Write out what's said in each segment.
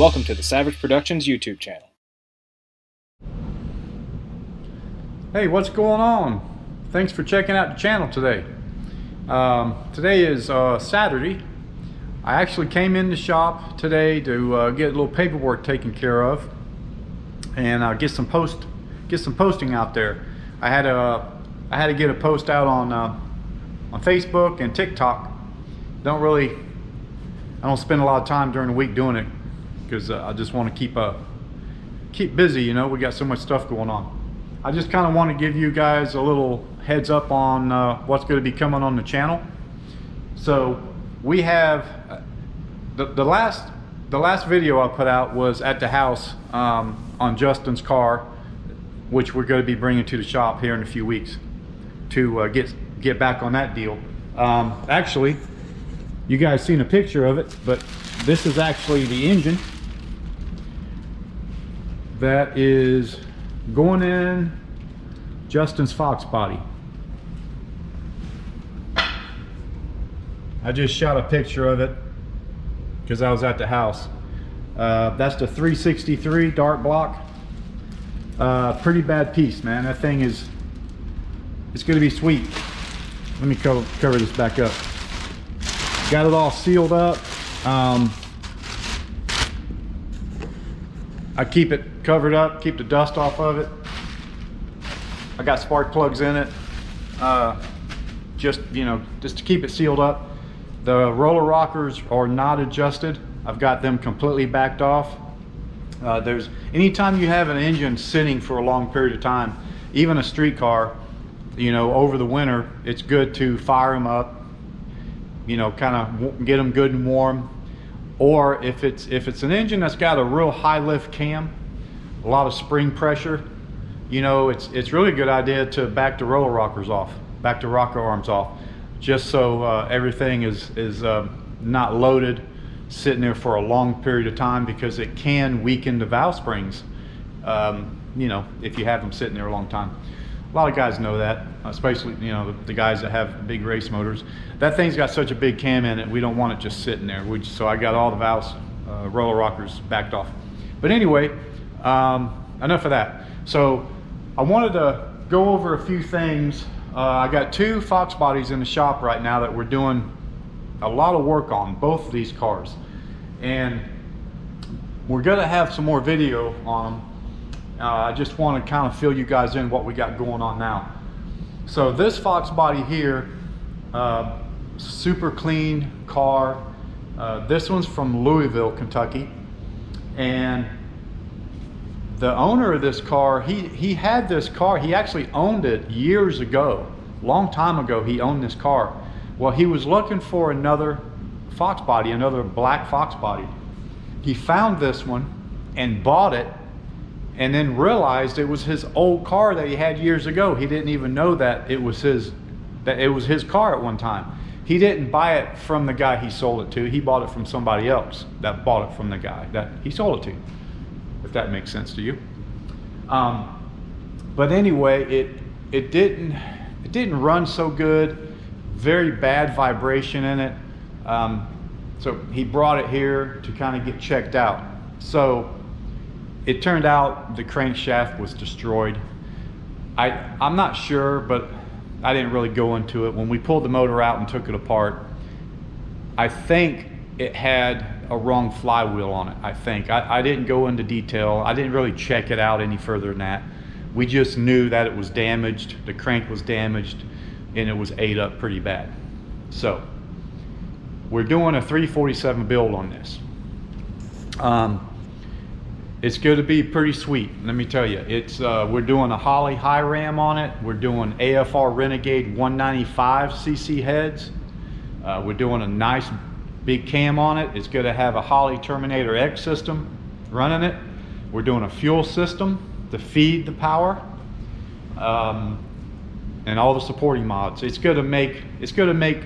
Welcome to the Savage Productions YouTube channel. Hey, what's going on? Thanks for checking out the channel today. Today is Saturday. I actually came in the shop today to get a little paperwork taken care of and get some posting out there. I had to get a post out on Facebook and TikTok. I don't spend a lot of time during the week doing it because I just want to keep busy. You know, we got so much stuff going on. I just kind of want to give you guys a little heads up on what's going to be coming on the channel. So we have the last video I put out was at the house on Justin's car, which we're going to be bringing to the shop here in a few weeks to get back on that deal. Actually, you guys seen a picture of it, but this is actually the engine that is going in Justin's Fox Body. I just shot a picture of it because I was at the house. That's the 363 dart block. Pretty bad piece, man. That thing it's going to be sweet. Let me cover this back up. Got it all sealed up. I keep it covered up, keep the dust off of it. I got spark plugs in it, just to keep it sealed up. The roller rockers are not adjusted. I've got them completely backed off. Anytime you have an engine sitting for a long period of time, even a street car, over the winter, it's good to fire them up, kind of get them good and warm. Or if it's an engine that's got a real high lift cam, a lot of spring pressure, it's really a good idea to back the roller rockers off, back the rocker arms off, just so everything is not loaded, sitting there for a long period of time, because it can weaken the valve springs, if you have them sitting there a long time. A lot of guys know that, especially the guys that have big race motors. That thing's got such a big cam in it, we don't want it just sitting there. So I got all the valves, roller rockers backed off. But anyway, enough of that. So I wanted to go over a few things. I got two Fox bodies in the shop right now that we're doing a lot of work on, both of these cars. And we're gonna have some more video on them. I just want to kind of fill you guys in what we got going on now. So this Fox body here, super clean car. This one's from Louisville, Kentucky. And the owner of this car, he had this car, he actually owned it years ago, long time ago he owned this car. Well, he was looking for another Fox body, another black Fox body. He found this one and bought it, and then realized it was his old car that he had years ago. He didn't even know that it was his car at one time. He didn't buy it from the guy he sold it to. He bought it from somebody else that bought it from the guy that he sold it to, if that makes sense to you. But anyway, it didn't run so good. Very bad vibration in it. So he brought it here to kind of get checked out. So it turned out the crankshaft was destroyed. I'm not sure, but I didn't really go into it. When we pulled the motor out and took it apart, I think it had a wrong flywheel on it. I didn't go into detail. I didn't really check it out any further than that. We just knew that it was damaged, the crank was damaged, and it was ate up pretty bad. So we're doing a 347 build on this. It's going to be pretty sweet, let me tell you. We're doing a Holley high ram on it. We're doing AFR Renegade 195cc heads. We're doing a nice big cam on it. It's going to have a Holley Terminator X system running it. We're doing a fuel system to feed the power, and all the supporting mods. It's going to make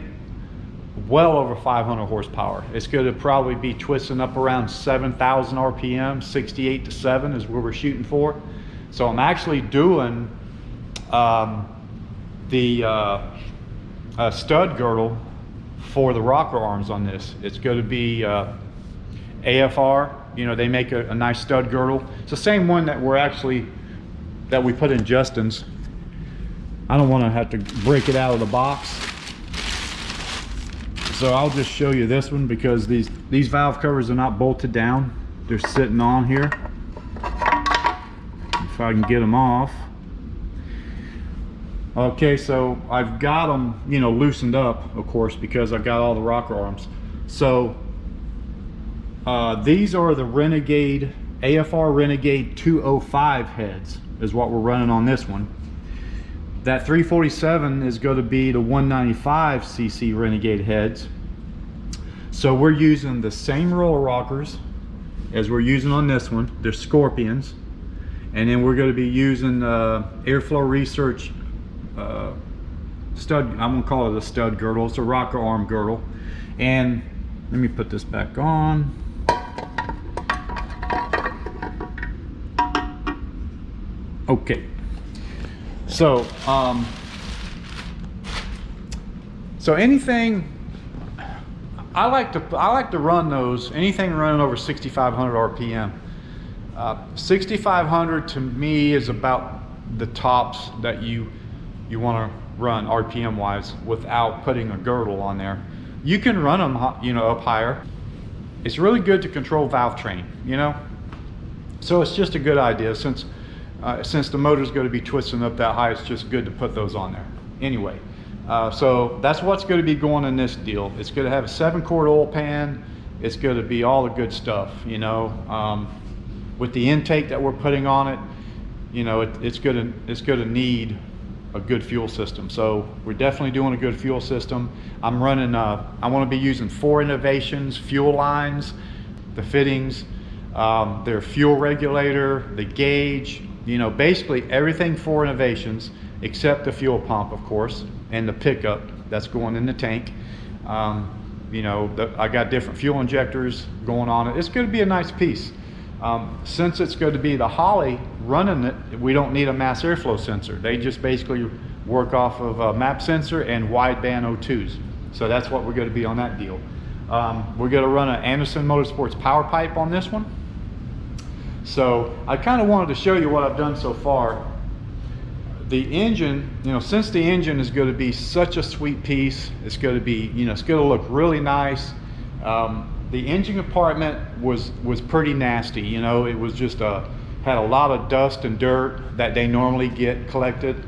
well over 500 horsepower. It's going to probably be twisting up around 7,000 RPM, 68 to 7 is where we're shooting for. So I'm actually doing the stud girdle for the rocker arms on this. It's going to be AFR You know, they make a nice stud girdle. It's the same one that we put in Justin's. I don't want to have to break it out of the box, so I'll just show you this one because these valve covers are not bolted down. They're sitting on here. If I can get them off. Okay, so I've got them, you know, loosened up, of course, because I've got all the rocker arms. So these are the Renegade, AFR Renegade 205 heads is what we're running on this one. That 347 is going to be the 195cc Renegade heads. So we're using the same roller rockers as we're using on this one. They're Scorpions. And then we're going to be using Airflow Research stud, I'm going to call it a stud girdle. It's a rocker arm girdle. And let me put this back on. Okay. So anything, I like to run those, anything running over 6,500 RPM. 6,500 to me is about the tops that you want to run RPM wise without putting a girdle on there. You can run them, you know, up higher. It's really good to control valve train, you know. So it's just a good idea since the motor's going to be twisting up that high. It's just good to put those on there. Anyway, so that's what's going to be going in this deal. It's going to have a 7-quart oil pan. It's going to be all the good stuff, you know. With the intake that we're putting on it, you know, it's going to need a good fuel system. So we're definitely doing a good fuel system. I'm running, I want to be using 4 Innovations fuel lines, the fittings, their fuel regulator, the gauge, you know, basically everything 4 Innovations except the fuel pump, of course, and the pickup that's going in the tank. You know, I got different fuel injectors going on it. It's going to be a nice piece. Since it's going to be the Holley running it, we don't need a mass airflow sensor. They just basically work off of a map sensor and wideband O2s. So that's what we're going to be on that deal. We're going to run an Anderson Motorsports power pipe on this one. So I kind of wanted to show you what I've done so far. The engine, you know, since the engine is going to be such a sweet piece, it's going to be, you know, it's going to look really nice. The engine compartment was pretty nasty, you know. It was just had a lot of dust and dirt that they normally get collected.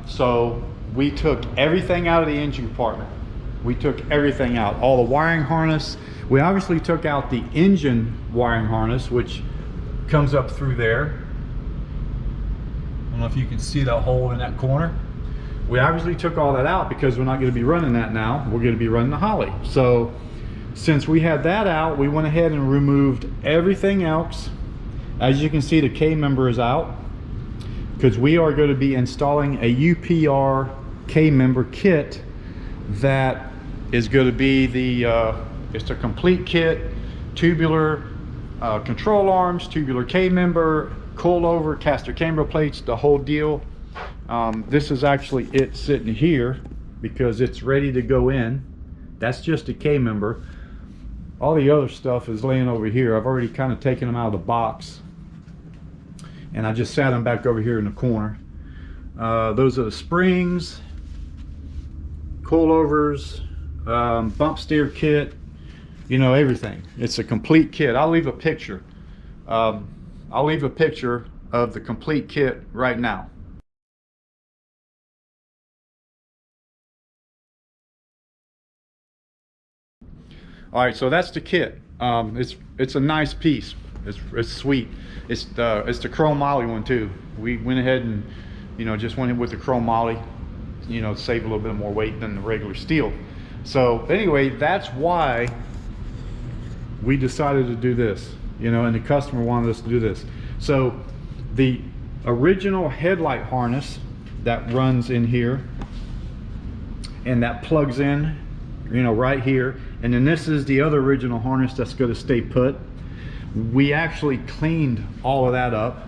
So we took everything out of the engine compartment. We took everything out, all the wiring harness. We obviously took out the engine wiring harness, which comes up through there. I don't know if you can see that hole in that corner. We obviously took all that out because we're not going to be running that now. We're going to be running the Holley. So since we had that out, we went ahead and removed everything else. As you can see, the K-member is out because we are going to be installing a UPR K-member kit that is going to be it's a complete kit, tubular control arms, tubular K-member, coilover, caster camber plates, the whole deal. This is actually it sitting here because it's ready to go in. That's just a K-member. All the other stuff is laying over here. I've already kind of taken them out of the box and I just sat them back over here in the corner. Those are the springs, coilovers, bump steer kit, you know, everything. It's a complete kit. I'll leave a picture. I'll leave a picture of the complete kit right now. All right, so that's the kit. It's a nice piece. It's sweet. It's the chromoly one too. We went ahead and, you know, just went in with the chromoly, you know, save a little bit more weight than the regular steel. So anyway, that's why we decided to do this, you know, and the customer wanted us to do this. So the original headlight harness that runs in here and that plugs in, you know, right here, and then this is the other original harness that's going to stay put. We actually cleaned all of that up.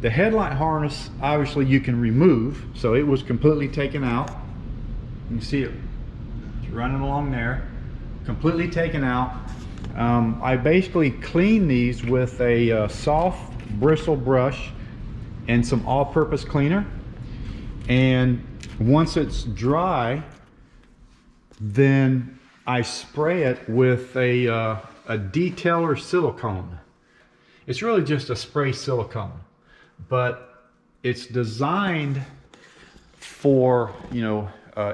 The headlight harness, obviously you can remove, so it was completely taken out. You can see it, it's running along there, completely taken out. I basically clean these with a soft bristle brush and some all-purpose cleaner. And once it's dry, then I spray it with a detailer silicone. It's really just a spray silicone, but it's designed for, you know,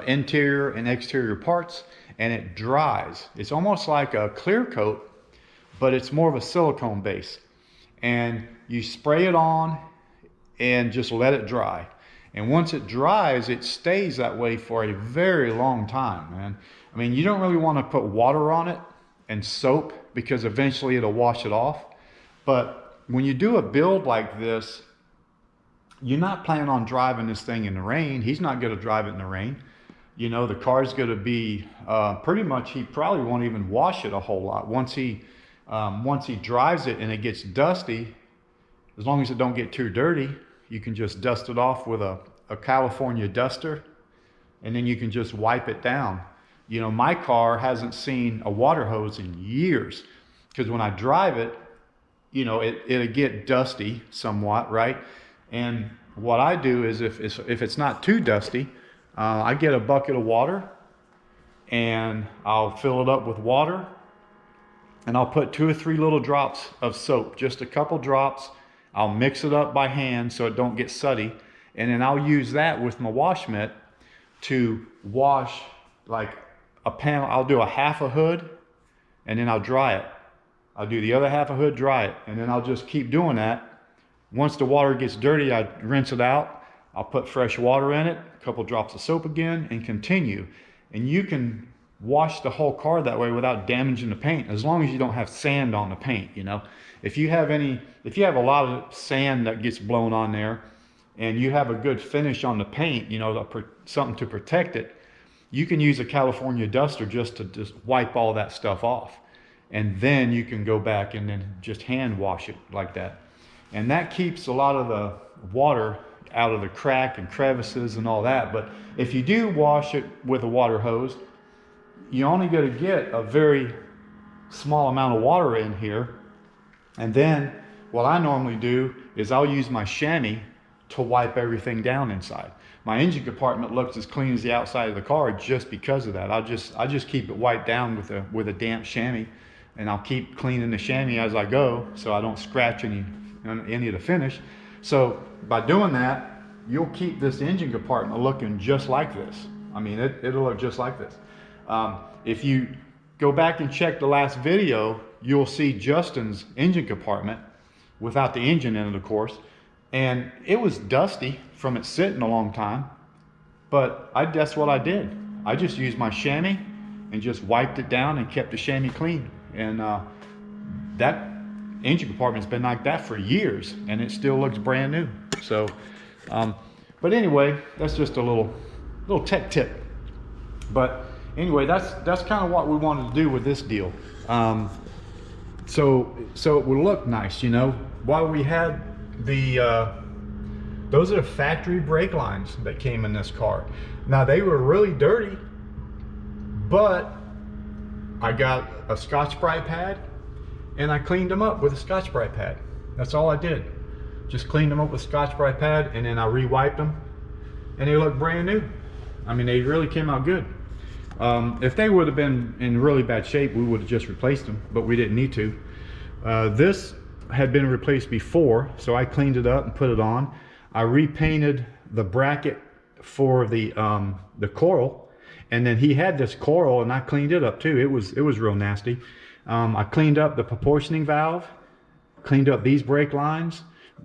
interior and exterior parts, and it dries. It's almost like a clear coat, but it's more of a silicone base. And you spray it on and just let it dry. And once it dries, it stays that way for a very long time, man. I mean, you don't really want to put water on it and soap, because eventually it'll wash it off. But when you do a build like this, you're not planning on driving this thing in the rain. He's not going to drive it in the rain. You know, the car's going to be pretty much, he probably won't even wash it a whole lot. Once he drives it and it gets dusty, as long as it don't get too dirty, you can just dust it off with a California duster, and then you can just wipe it down. You know, my car hasn't seen a water hose in years, because when I drive it, you know, it'll get dusty somewhat, right? And what I do is, if it's not too dusty, I get a bucket of water and I'll fill it up with water, and I'll put 2 or 3 little drops of soap, just a couple drops. I'll mix it up by hand so it don't get sooty, and then I'll use that with my wash mitt to wash like a panel. I'll do a half a hood and then I'll dry it. I'll do the other half a hood, dry it, and then I'll just keep doing that. Once the water gets dirty, I rinse it out. I'll put fresh water in it, a couple drops of soap again, and continue. And you can wash the whole car that way without damaging the paint, as long as you don't have sand on the paint, you know. If you have a lot of sand that gets blown on there, and you have a good finish on the paint, you know, something to protect it, you can use a California duster just to wipe all that stuff off. And then you can go back and then just hand wash it like that. And that keeps a lot of the water out of the crack and crevices and all that. But if you do wash it with a water hose, you only got to get a very small amount of water in here. And then what I normally do is I'll use my chamois to wipe everything down inside. My engine compartment looks as clean as the outside of the car just because of that. I just keep it wiped down with a damp chamois, and I'll keep cleaning the chamois as I go so I don't scratch any of the finish. So by doing that, you'll keep this engine compartment looking just like this. I mean, it'll look just like this. If you go back and check the last video, you'll see Justin's engine compartment without the engine in it, of course. And it was dusty from it sitting a long time, but that's what I did. I just used my chamois and just wiped it down and kept the chamois clean. And that engine compartment's been like that for years, and it still looks brand new. So, but anyway, that's just a little tech tip. But anyway, that's kind of what we wanted to do with this deal. So it would look nice, you know. While we had those are the factory brake lines that came in this car. Now they were really dirty, but I got a Scotch-Brite pad and I cleaned them up with a Scotch-Brite pad. That's all I did. Just cleaned them up with Scotch-Brite pad, and then I re-wiped them, and they look brand new. I mean, they really came out good. If they would have been in really bad shape, we would have just replaced them, but we didn't need to. This had been replaced before, so I cleaned it up and put it on. I repainted the bracket for the coral, and then he had this coral, and I cleaned it up too. It was real nasty. I cleaned up the proportioning valve, cleaned up these brake lines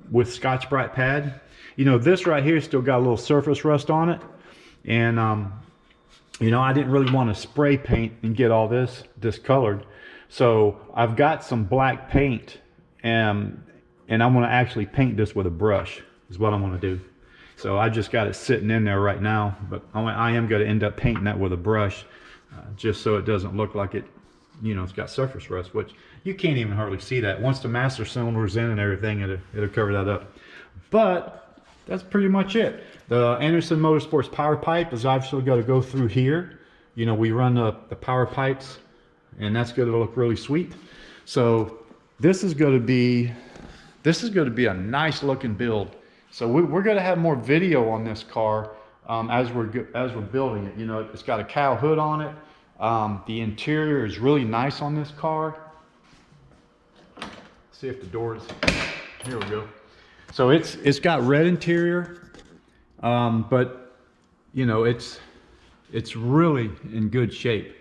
with Scotch-Brite pad. You know, this right here still got a little surface rust on it, and you know, I didn't really want to spray paint and get all this discolored, so I've got some black paint, and I'm going to actually paint this with a brush is what I'm going to do. So I just got it sitting in there right now, but I am going to end up painting that with a brush, just so it doesn't look like it, you know, it's got surface rust, which you can't even hardly see that. Once the master cylinder's in and everything, it'll cover that up. But that's pretty much it. The Anderson Motorsports power pipe is obviously got to go through here. You know, we run the power pipes and that's going to look really sweet. So this is going to be a nice looking build. So we're going to have more video on this car as we're building it. You know, it's got a cow hood on it. The interior is really nice on this car. See if the doors, here we go. So it's got red interior, but you know, it's really in good shape.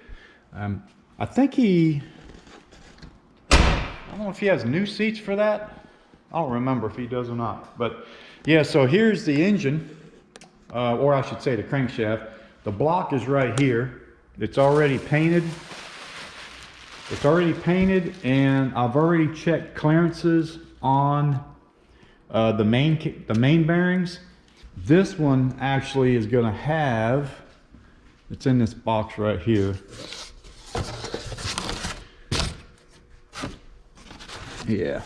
I think I don't know if he has new seats for that. I don't remember if he does or not, but yeah, so here's the engine, or I should say the crankshaft. The block is right here. It's already painted. And I've already checked clearances on the main bearings. This one actually is going to have, it's in this box right here. Yeah,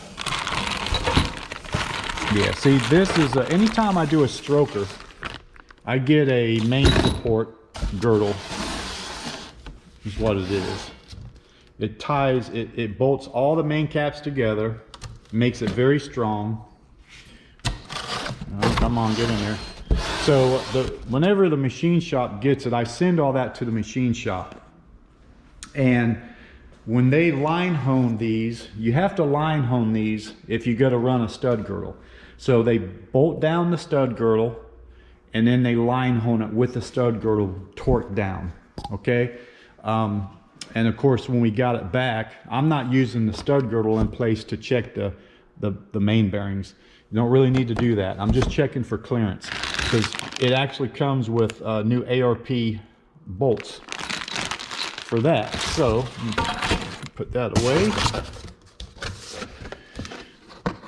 see, this is anytime I do a stroker, I get a main support girdle, is what it is. It ties, it bolts all the main caps together, makes it very strong. Oh, come on, get in there. So whenever the machine shop gets it, I send all that to the machine shop. And when they line hone these, you have to line hone these if you got to run a stud girdle. So they bolt down the stud girdle, and then they line hone it with the stud girdle torqued down, okay? And of course, when we got it back, I'm not using the stud girdle in place to check the main bearings. You don't really need to do that. I'm just checking for clearance, because it actually comes with new ARP bolts for that. So put that away.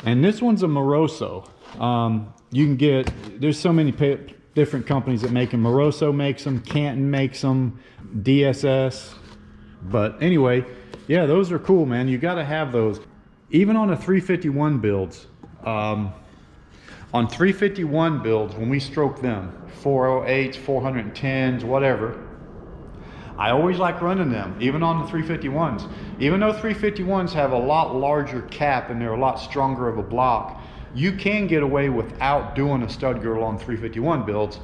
And this one's a Moroso. You can get, there's so many different companies that make them. Moroso makes them, Canton makes them, DSS. But anyway, yeah, those are cool, man. You got to have those. Even on the 351 builds, on 351 builds, when we stroke them, 408s, 410s, whatever, I always like running them, even on the 351s. Even though 351s have a lot larger cap and they're a lot stronger of a block, you can get away without doing a stud girdle on 351 builds.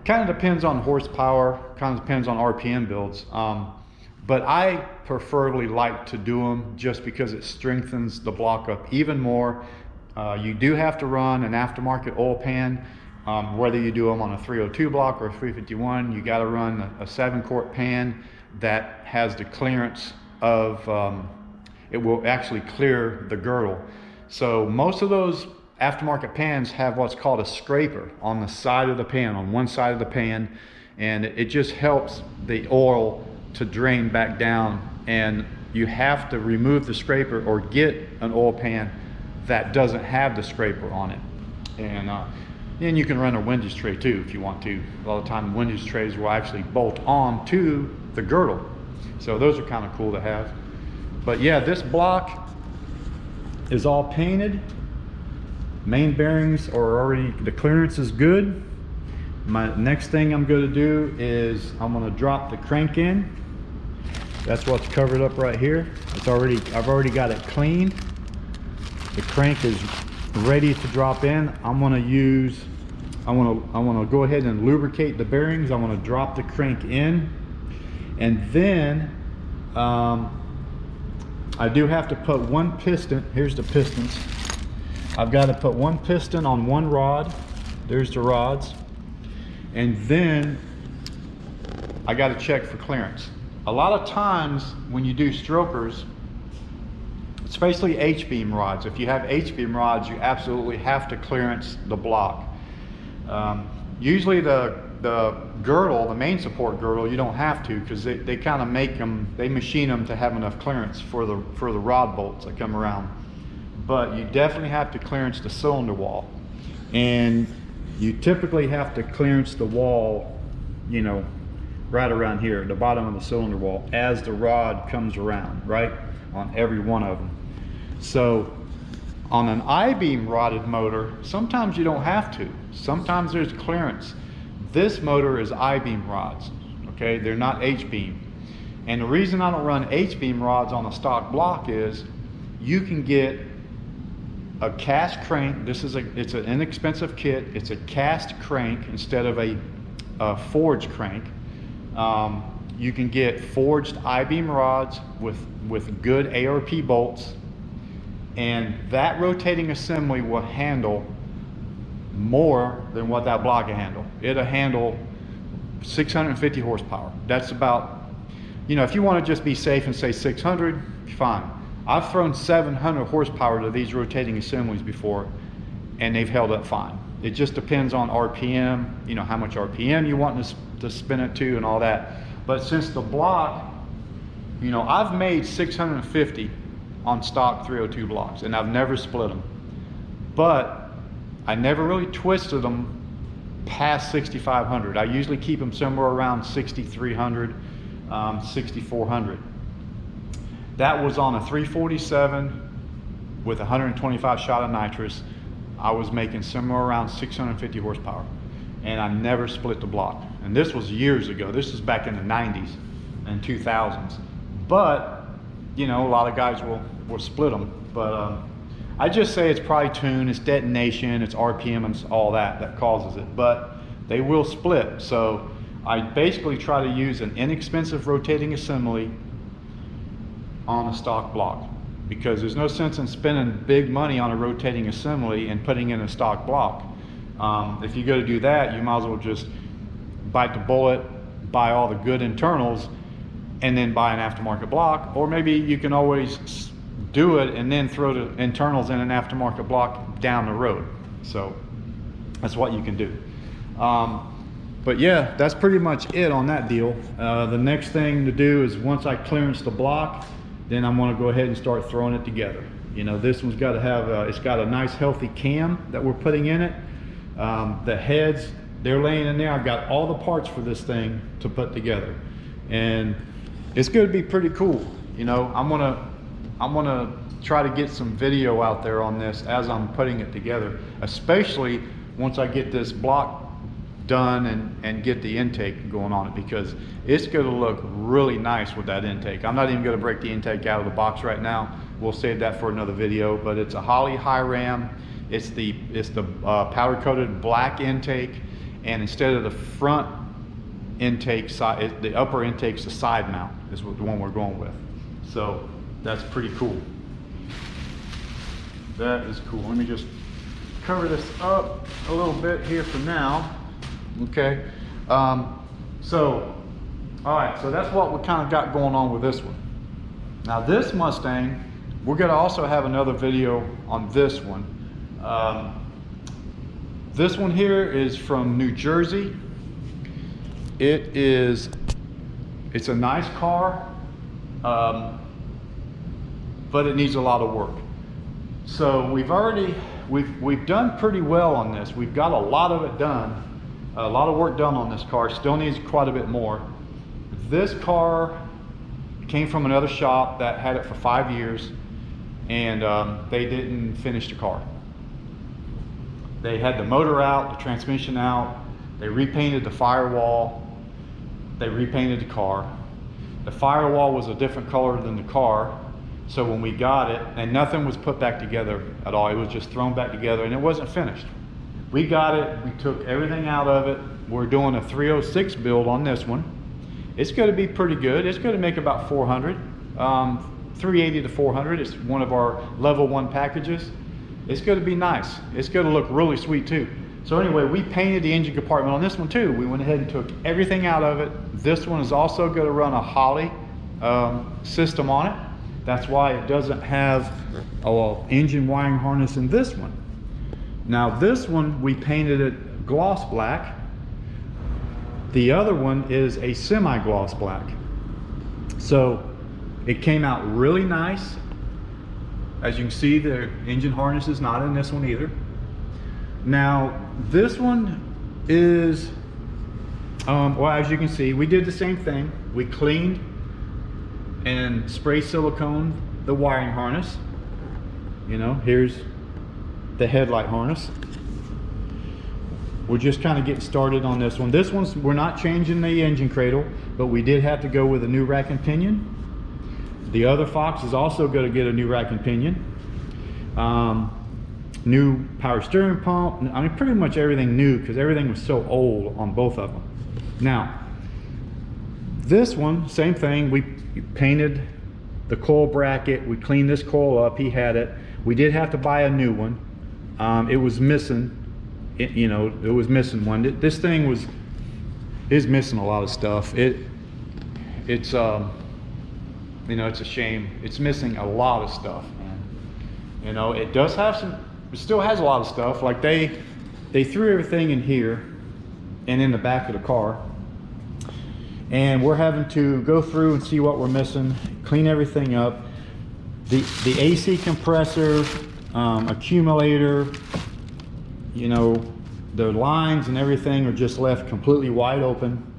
Kind of depends on horsepower, kind of depends on RPM builds. But I preferably like to do them just because it strengthens the block up even more. You do have to run an aftermarket oil pan, whether you do them on a 302 block or a 351. You got to run a 7-quart pan that has the clearance of, it will actually clear the girdle. So most of those aftermarket pans have what's called a scraper on the side of the pan, on one side of the pan, and it just helps the oil to drain back down. And you have to remove the scraper or get an oil pan that doesn't have the scraper on it. And then you can run a windage tray too if you want to. A lot of time windage trays will actually bolt on to the girdle. So those are kind of cool to have. But yeah, this block is all painted. Main bearings are already, the clearance is good. My next thing I'm going to do is I'm going to drop the crank in. That's what's covered up right here. I've already got it cleaned. The crank is ready to drop in. I want to go ahead and lubricate the bearings. I want to drop the crank in, and then I do have to put one piston. Here's the pistons. I've got to put one piston on one rod. There's the rods, and then I got to check for clearance. A lot of times when you do strokers, especially H-beam rods, if you have H-beam rods, you absolutely have to clearance the block. Usually the girdle, the main support girdle, you don't have to, because they kind of make them, they machine them to have enough clearance for the rod bolts that come around. But you definitely have to clearance the cylinder wall, and you typically have to clearance the wall, you know, right around here, the bottom of the cylinder wall, as the rod comes around, right, on every one of them. So on an I-beam rodded motor, sometimes you don't have to. Sometimes there's clearance. This motor is I-beam rods, okay? They're not H-beam. And the reason I don't run H-beam rods on a stock block is you can get a cast crank. It's an inexpensive kit. It's a cast crank instead of a forged crank. You can get forged I-beam rods with good ARP bolts, and that rotating assembly will handle more than what that block will handle. It'll handle 650 horsepower. That's about, you know, if you want to just be safe and say 600, fine. I've thrown 700 horsepower to these rotating assemblies before, and they've held up fine. It just depends on RPM, you know, how much RPM you want to spin it to and all that. But since the block, you know, I've made 650 on stock 302 blocks, and I've never split them. But I never really twisted them past 6,500. I usually keep them somewhere around 6,300, 6,400. That was on a 347 with 125 shot of nitrous. I was making somewhere around 650 horsepower, and I never split the block. And this was years ago. This is back in the 90s and 2000s. But, you know, a lot of guys will split them. But I just say it's probably tune, it's detonation, it's RPM, and all that causes it. But they will split. So I basically try to use an inexpensive rotating assembly on a stock block, because there's no sense in spending big money on a rotating assembly and putting in a stock block. If you go to do that, you might as well just bite the bullet, buy all the good internals, and then buy an aftermarket block. Or maybe you can always do it and then throw the internals in an aftermarket block down the road. So that's what you can do. But yeah, that's pretty much it on that deal. The next thing to do is, once I clearance the block, then I'm going to go ahead and start throwing it together. You know, this one's got to have it's got a nice healthy cam that we're putting in it. The heads, they're laying in there. I've got all the parts for this thing to put together, and it's going to be pretty cool. You know, I'm gonna try to get some video out there on this as I'm putting it together, especially once I get this block done and get the intake going on it, because it's going to look really nice with that intake. I'm not even going to break the intake out of the box right now. We'll save that for another video. But it's a Holley high ram. It's the powder coated black intake, and instead of the front intake side, the upper intake's the side mount is the one we're going with. So that's pretty cool. That is cool. Let me just cover this up a little bit here for now. Okay, so all right, so that's what we kind of got going on with this one. Now this Mustang, we're going to also have another video on this one. This one here is from New Jersey. It's a nice car, but it needs a lot of work. So we've done pretty well on this. We've got a lot of it done. A lot of work done on this car. Still needs quite a bit more. This car came from another shop that had it for 5 years, and they didn't finish the car. They had the motor out, the transmission out, they repainted the firewall, they repainted the car. The firewall was a different color than the car, so when we got it, and nothing was put back together at all, it was just thrown back together, and it wasn't finished. We got it, we took everything out of it. We're doing a 306 build on this one. It's going to be pretty good. It's going to make about 400, 380 to 400. It's one of our level 1 packages. It's going to be nice. It's going to look really sweet too. So anyway, we painted the engine compartment on this one too. We went ahead and took everything out of it. This one is also going to run a Holley system on it. That's why it doesn't have an engine wiring harness in this one. Now this one, we painted it gloss black. The other one is a semi-gloss black. So it came out really nice. As you can see, the engine harness is not in this one either. Now this one is, well, as you can see, we did the same thing. We cleaned and spray silicone the wiring harness. You know, here's the headlight harness. We're just kind of getting started on this one. This one's, we're not changing the engine cradle. but we did have to go with a new rack and pinion. The other Fox is also going to get a new rack and pinion. New power steering pump. I mean, pretty much everything new, because everything was so old on both of them. Now, this one, same thing. We painted the coil bracket. We cleaned this coil up. He had it. We did have to buy a new one. It was missing. It was missing one. This thing is missing a lot of stuff. It's it's a shame. It's missing a lot of stuff, man. It does have some. It still has a lot of stuff. Like they threw everything in here and in the back of the car, and we're having to go through and see what we're missing, clean everything up. The AC compressor, accumulator, the lines and everything are just left completely wide open.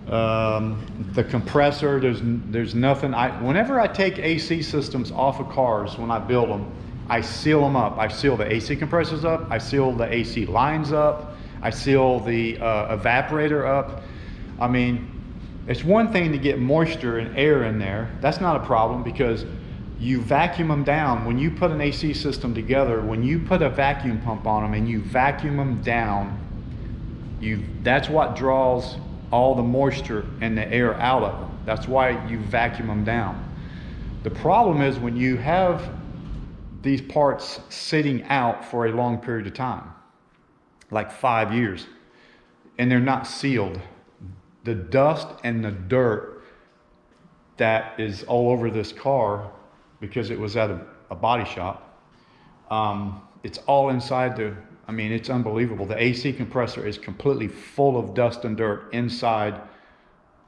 The compressor, there's nothing. Whenever I take AC systems off of cars, when I build them, I seal them up. I seal the AC compressors up. I seal the AC lines up. I seal the evaporator up. I mean, it's one thing to get moisture and air in there. That's not a problem, because you vacuum them down. When you put an AC system together, when you put a vacuum pump on them and you vacuum them down, that's what draws all the moisture and the air out of them. That's why you vacuum them down. The problem is when you have these parts sitting out for a long period of time, like 5 years, and they're not sealed, the dust and the dirt that is all over this car, because it was at a body shop, it's all inside it's unbelievable. The AC compressor is completely full of dust and dirt inside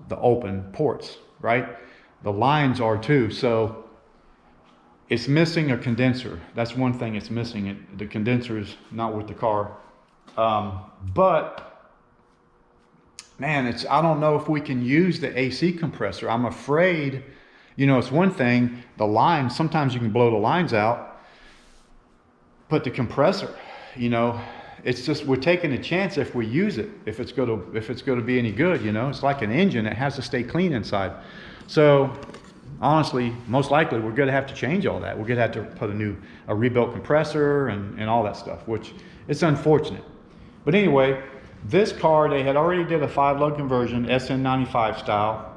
the open ports, right? The lines are too. So it's missing a condenser. That's one thing it's missing. The condenser is not with the car. But man, I don't know if we can use the AC compressor. I'm afraid, it's one thing, the lines, sometimes you can blow the lines out, but the compressor, it's just, we're taking a chance if we use it, if it's going to be any good. It's like an engine. It has to stay clean inside. So honestly, most likely we're going to have to change all that. We're going to have to put a rebuilt compressor and all that stuff, which it's unfortunate. But anyway, this car, they had already did a 5-lug conversion, SN95 style.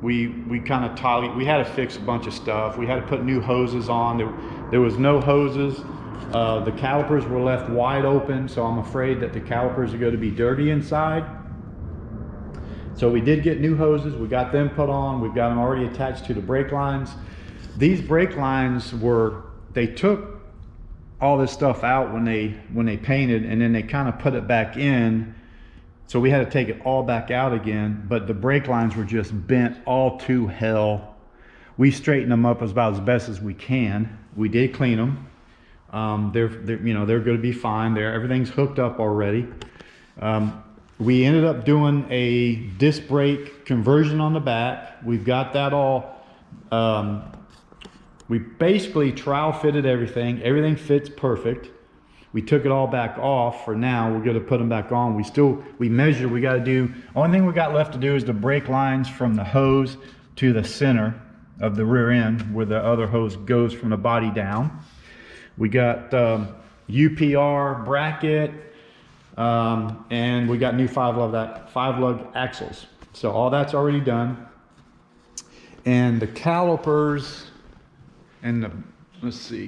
We kind of we had to fix a bunch of stuff. We had to put new hoses on. There was no hoses. The calipers were left wide open, so I'm afraid that the calipers are going to be dirty inside. So we did get new hoses. We got them put on. We've got them already attached to the brake lines. These brake lines they took all this stuff out when they painted, and then they kind of put it back in. So we had to take it all back out again, but the brake lines were just bent all to hell. We straightened them up about as best as we can. We did clean them. They're going to be fine. Everything's hooked up already. We ended up doing a disc brake conversion on the back. We've got that all. We basically trial fitted everything. Everything fits perfect. We took it all back off for now. We're going to put them back on. We measure. We got to do. Only thing we got left to do is the brake lines from the hose to the center of the rear end, where the other hose goes from the body down. We got UPR bracket, and we got new 5-lug axles. So all that's already done. And the calipers and the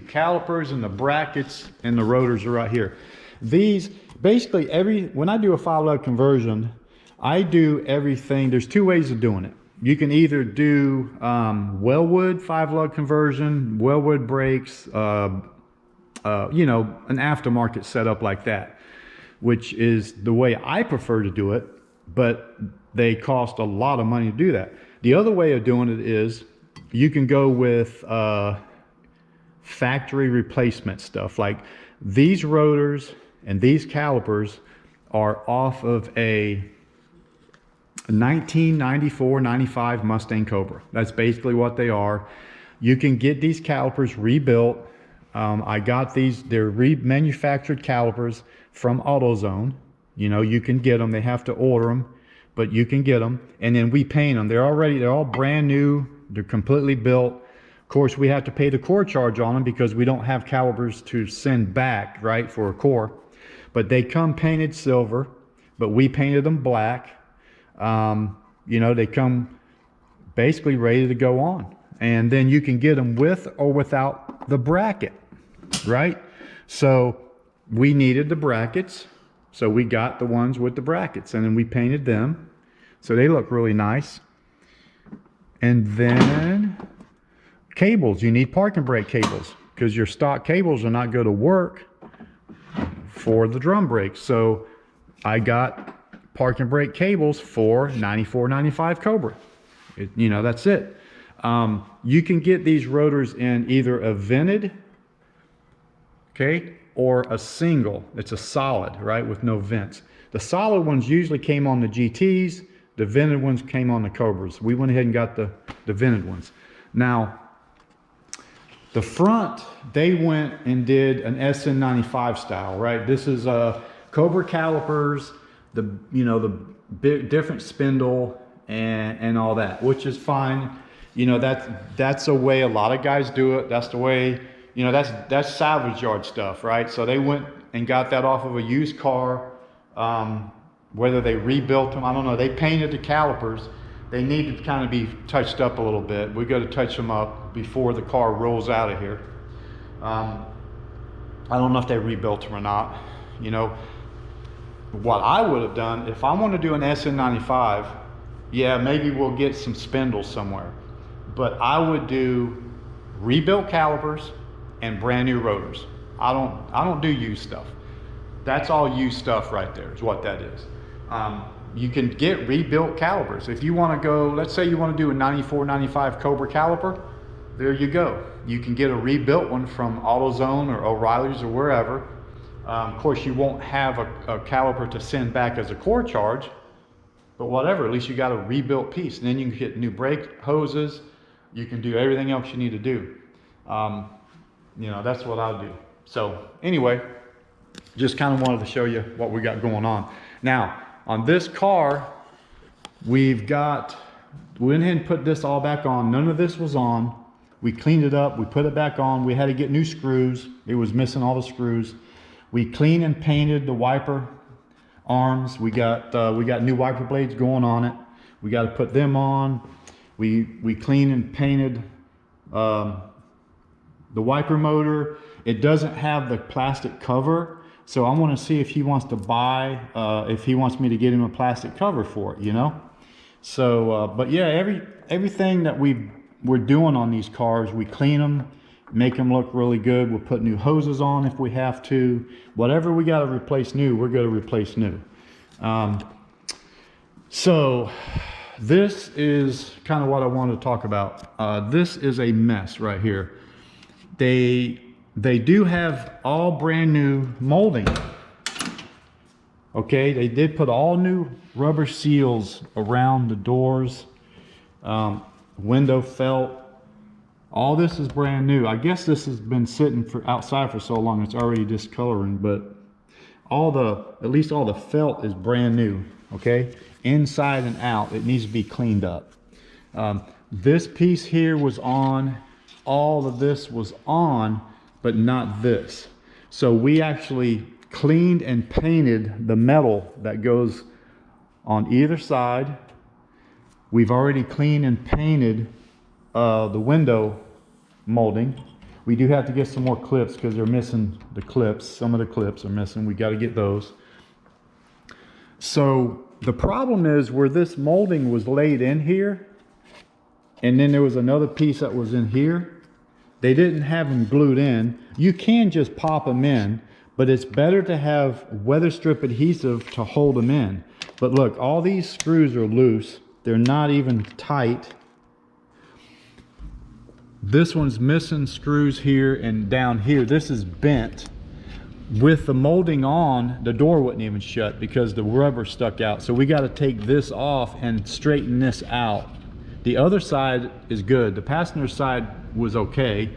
calipers and the brackets and the rotors are right here. These basically when I do a 5-lug conversion, I do everything. There's two ways of doing it. You can either do Wellwood 5-lug conversion, Wellwood brakes, an aftermarket setup like that, which is the way I prefer to do it, but they cost a lot of money to do that. The other way of doing it is you can go with factory replacement stuff. Like these rotors and these calipers are off of a 1994-95 Mustang Cobra. That's basically what they are. You can get these calipers rebuilt. I got these, they're remanufactured calipers from AutoZone. You know, you can get them. They have to order them, but you can get them. And then we paint them. They're all brand new. They're completely built. Of course, we have to pay the core charge on them because we don't have calipers to send back, right, for a core. But they come painted silver, but we painted them black. You know, they come basically ready to go on. And then you can get them with or without the bracket, right? So we needed the brackets. So we got the ones with the brackets, and then we painted them. So they look really nice. And then cables, you need parking brake cables because your stock cables are not going to work for the drum brakes. So I got parking brake cables for 94.95 Cobra. You know, that's it. You can get these rotors in either a vented, okay, or a single. It's a solid, right, with no vents. The solid ones usually came on the GTs. The vented ones came on the Cobras. We went ahead and got the vented ones. Now, the front, they went and did an SN95 style, right? This is Cobra calipers, the big different spindle and all that, which is fine. You know, that's the way a lot of guys do it. That's the way, you know, that's salvage yard stuff, right? So they went and got that off of a used car. Whether they rebuilt them, I don't know. They painted the calipers. They need to kind of be touched up a little bit. We got to touch them up before the car rolls out of here. I don't know if they rebuilt them or not. You know, what I would have done, if I want to do an SN95, yeah, maybe we'll get some spindles somewhere. But I would do rebuilt calipers and brand new rotors. I don't do used stuff. That's all used stuff right there is what that is. You can get rebuilt calipers. If you want to go, let's say you want to do a 94-95 Cobra caliper, there you go. You can get a rebuilt one from AutoZone or O'Reilly's or wherever. Of course, you won't have a caliper to send back as a core charge, but whatever, at least you got a rebuilt piece. And then you can get new brake hoses. You can do everything else you need to do. You know, that's what I'll do. So anyway, just kind of wanted to show you what we got going on. Now, on this car, we went ahead and put this all back on. None of this was on. We cleaned it up. We put it back on. We had to get new screws. It was missing all the screws. We cleaned and painted the wiper arms. We got new wiper blades going on it. We got to put them on. We cleaned and painted the wiper motor. It doesn't have the plastic cover. So I want to see if he wants to buy, if he wants me to get him a plastic cover for it, you know? So, but yeah, everything that we're doing on these cars, we clean them, make them look really good. We'll put new hoses on if we have to. Whatever we got to replace new, we're going to replace new. So this is kind of what I wanted to talk about. This is a mess right here. They do have all brand new molding. Okay, they did put all new rubber seals around the doors, window felt. All this is brand new. I guess this has been sitting outside for so long it's already discoloring, but at least all the felt is brand new. Okay, inside and out, it needs to be cleaned up. This piece here was on. All of this was on, but not this. So we actually cleaned and painted the metal that goes on either side. We've already cleaned and painted the window molding. We do have to get some more clips because they're missing the clips. Some of the clips are missing. We got to get those. So the problem is where this molding was laid in here, and then there was another piece that was in here. They didn't have them glued in. You can just pop them in, but it's better to have weather strip adhesive to hold them in. But look, all these screws are loose. They're not even tight. This one's missing screws here and down here. This is bent. With the molding on, the door wouldn't even shut because the rubber stuck out. So we got to take this off and straighten this out. The other side is good. The passenger side was okay,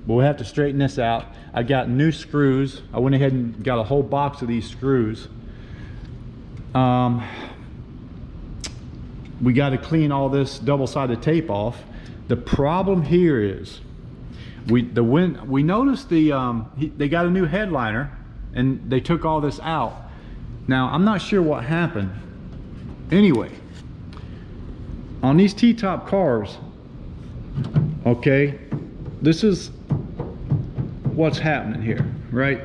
but we'll have to straighten this out. I got new screws. I went ahead and got a whole box of these screws. We got to clean all this double-sided tape off. The problem here is we noticed they got a new headliner and they took all this out. Now I'm not sure what happened. Anyway, on these T-top cars, okay, this is what's happening here, right?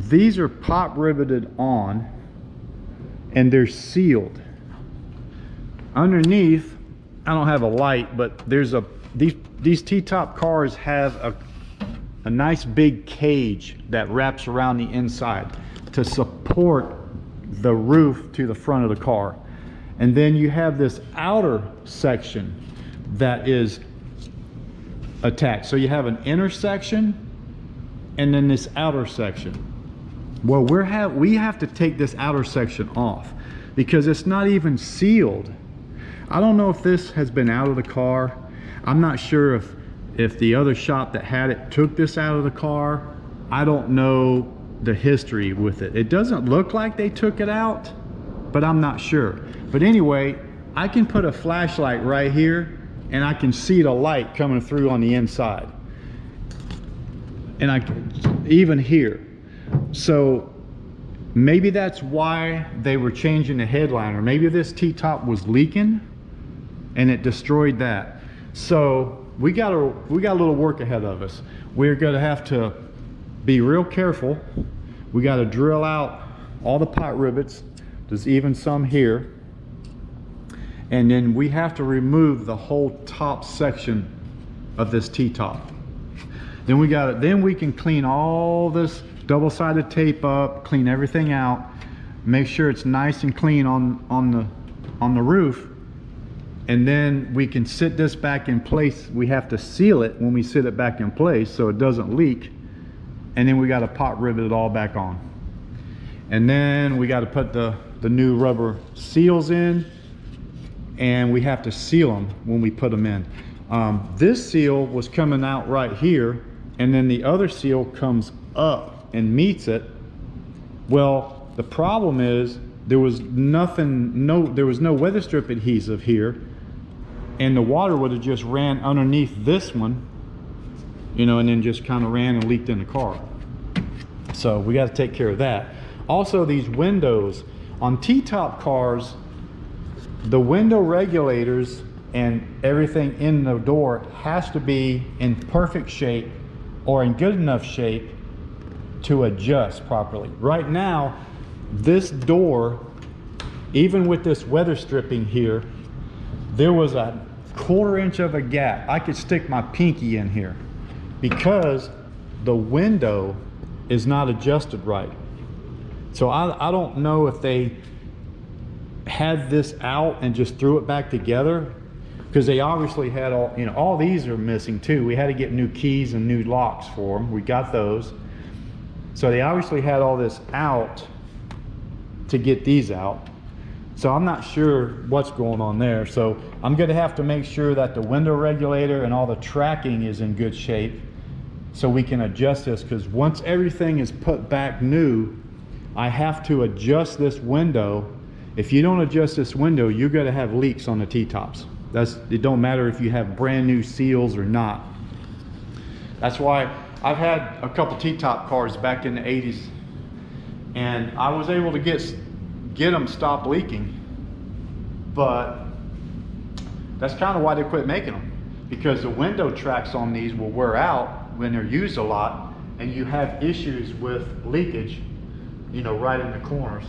These are pop riveted on and they're sealed. Underneath, I don't have a light, but there's these T-top cars have a nice big cage that wraps around the inside to support the roof to the front of the car. And then you have this outer section that is attached. So you have an inner section and then this outer section. Well, we have to take this outer section off because it's not even sealed. I don't know if this has been out of the car. I'm not sure if the other shop that had it took this out of the car. I don't know the history with it. It doesn't look like they took it out, but I'm not sure. But anyway, I can put a flashlight right here and I can see the light coming through on the inside. And I can even here. So maybe that's why they were changing the headliner. Maybe this T-top was leaking and it destroyed that. So we got a little work ahead of us. We're gonna have to be real careful. We got to drill out all the pot rivets. There's even some here. And then we have to remove the whole top section of this T-top. Then we can clean all this double-sided tape up, clean everything out, make sure it's nice and clean on the roof, and then we can sit this back in place. We have to seal it when we sit it back in place so it doesn't leak, and then we got to pot rivet it all back on, and then we got to put the new rubber seals in, and we have to seal them when we put them in. This seal was coming out right here, and then the other seal comes up and meets it. Well, the problem is there was no weather strip adhesive here, and the water would have just ran underneath this one, you know, and then just kind of ran and leaked in the car. So we got to take care of that. Also, these windows on T-top cars, the window regulators and everything in the door has to be in perfect shape or in good enough shape to adjust properly. Right now, this door, even with this weather stripping here, there was a 1/4 inch of a gap. I could stick my pinky in here because the window is not adjusted right. So I don't know if they had this out and just threw it back together, because they obviously had all these are missing too. We had to get new keys and new locks for them. We got those. So they obviously had all this out to get these out. So I'm not sure what's going on there. So I'm going to have to make sure that the window regulator and all the tracking is in good shape so we can adjust this, because once everything is put back new, I have to adjust this window. If you don't adjust this window, you're going to have leaks on the T-tops. It don't matter if you have brand new seals or not. That's why I've had a couple T-top cars back in the 80s, and I was able to get them stop leaking, but that's kind of why they quit making them, because the window tracks on these will wear out when they're used a lot, and you have issues with leakage, you know, right in the corners.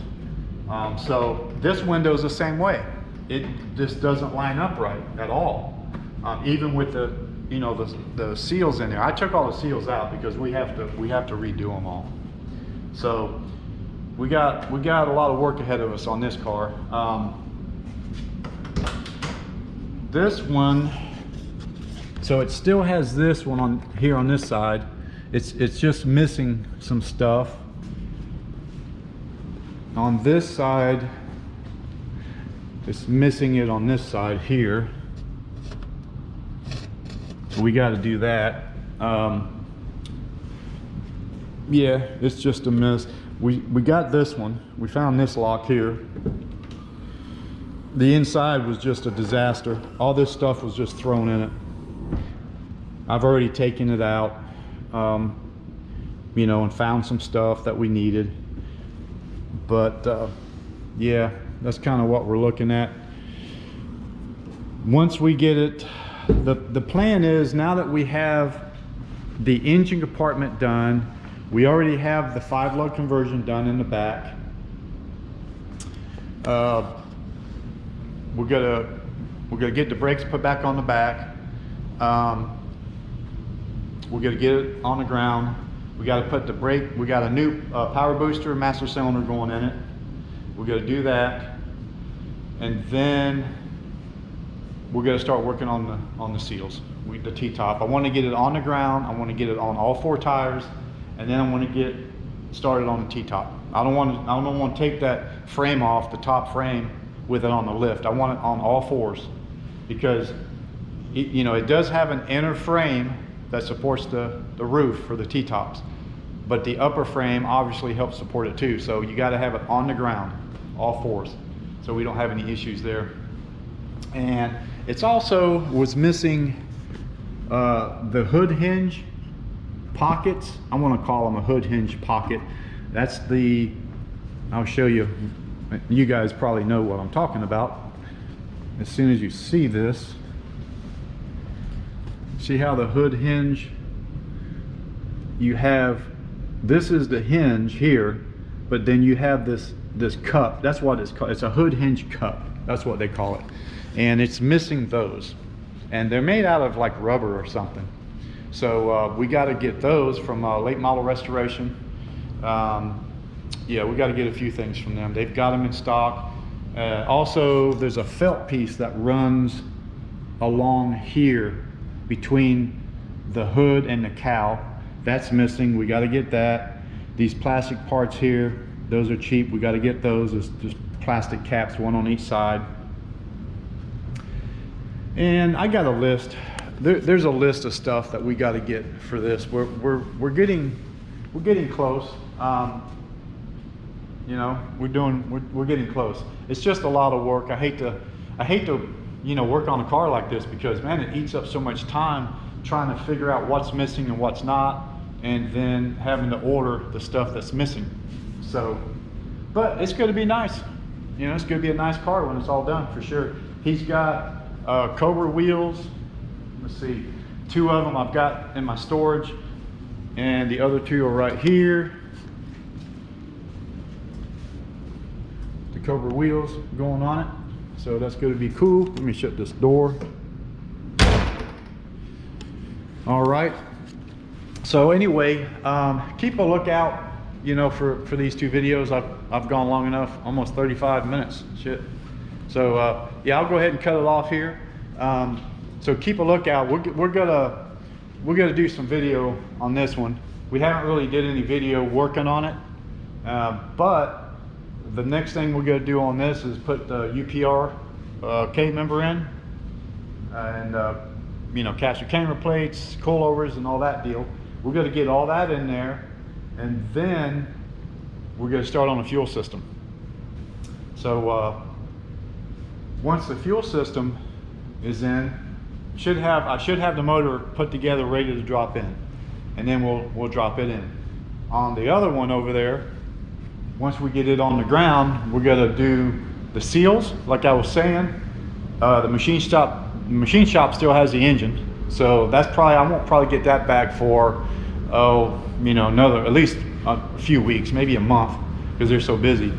So this window is the same way. It just doesn't line up right at all, even with the the seals in there. I took all the seals out because we have to redo them all. So we got a lot of work ahead of us on this car. This one, so it still has this one on here on this side. It's just missing some stuff. On this side, it's missing it on this side here. So we got to do that. Yeah, it's just a mess. we got this one. We found this lock here. The inside was just a disaster. All this stuff was just thrown in it. I've already taken it out, you know, and found some stuff that we needed. But yeah, that's kind of what we're looking at. Once we get it, the plan is, now that we have the engine compartment done, we already have the 5-lug conversion done in the back. We're gonna get the brakes put back on the back. We're gonna get it on the ground. We got to put the brake. We got a new power booster, master cylinder going in it. We're gonna do that, and then we're gonna start working on the seals, the T-top. I want to get it on the ground. I want to get it on all 4 tires, and then I want to get started on the T-top. I don't want to take that frame off, the top frame, with it on the lift. I want it on all 4s, because you know, it does have an inner frame that supports the roof for the T-tops, but the upper frame obviously helps support it too. So you got to have it on the ground, all 4s, so we don't have any issues there. And it's also was missing the hood hinge pockets. I want to call them a hood hinge pocket. That's the, I'll show you. You guys probably know what I'm talking about. As soon as you see this, see how the hood hinge, you have, this is the hinge here, but then you have this cup. That's what it's called. It's a hood hinge cup. That's what they call it. And it's missing those. And they're made out of like rubber or something. So we got to get those from Late Model Restoration. Yeah, we got to get a few things from them. They've got them in stock. Also, there's a felt piece that runs along here between the hood and the cowl. That's missing. We got to get that. These plastic parts here, those are cheap. We got to get those. There's just plastic caps, one on each side. And I got a list. There's a list of stuff that we got to get for this. We're getting close. You know, we're getting close. It's just a lot of work. I hate to, you know, work on a car like this, because man, it eats up so much time trying to figure out what's missing and what's not, and then having to order the stuff that's missing. So, but it's going to be nice. You know, it's going to be a nice car when it's all done, for sure. He's got Cobra wheels. Let's see, 2 of them I've got in my storage, and the other 2 are right here. The Cobra wheels going on it, so that's going to be cool. Let me shut this door. All right, so anyway, keep a lookout, you know, for these 2 videos. I've gone long enough, almost 35 minutes. Shit. So yeah, I'll go ahead and cut it off here. So keep a lookout. We're gonna do some video on this one. We haven't really did any video working on it, but the next thing we're gonna do on this is put the UPR K-member in, and you know, caster camera plates, coilovers, and all that deal. We're gonna get all that in there, and then we're gonna start on the fuel system. So once the fuel system is in, I should have the motor put together, ready to drop in, and then we'll drop it in. On the other one over there, once we get it on the ground, we're gonna do the seals, like I was saying. The machine shop still has the engine, so that's probably, I won't probably get that back for, you know, another, at least a few weeks, maybe a month, because they're so busy.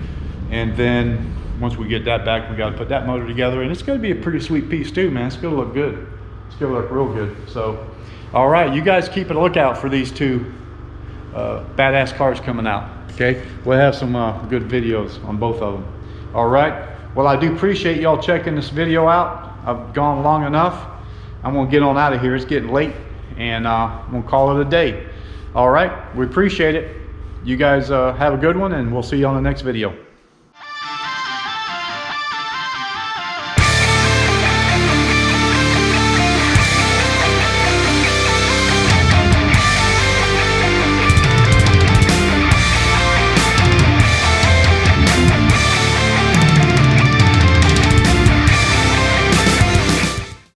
And then once we get that back, we got to put that motor together, and it's going to be a pretty sweet piece too, man. It's going to look good. It's going to look real good. So, all right, you guys keep a lookout for these 2 badass cars coming out. Okay, we'll have some good videos on both of them. All right. Well, I do appreciate y'all checking this video out. I've gone long enough. I'm gonna get on out of here. It's getting late, and I'm gonna call it a day. All right. We appreciate it. You guys have a good one, and we'll see you on the next video.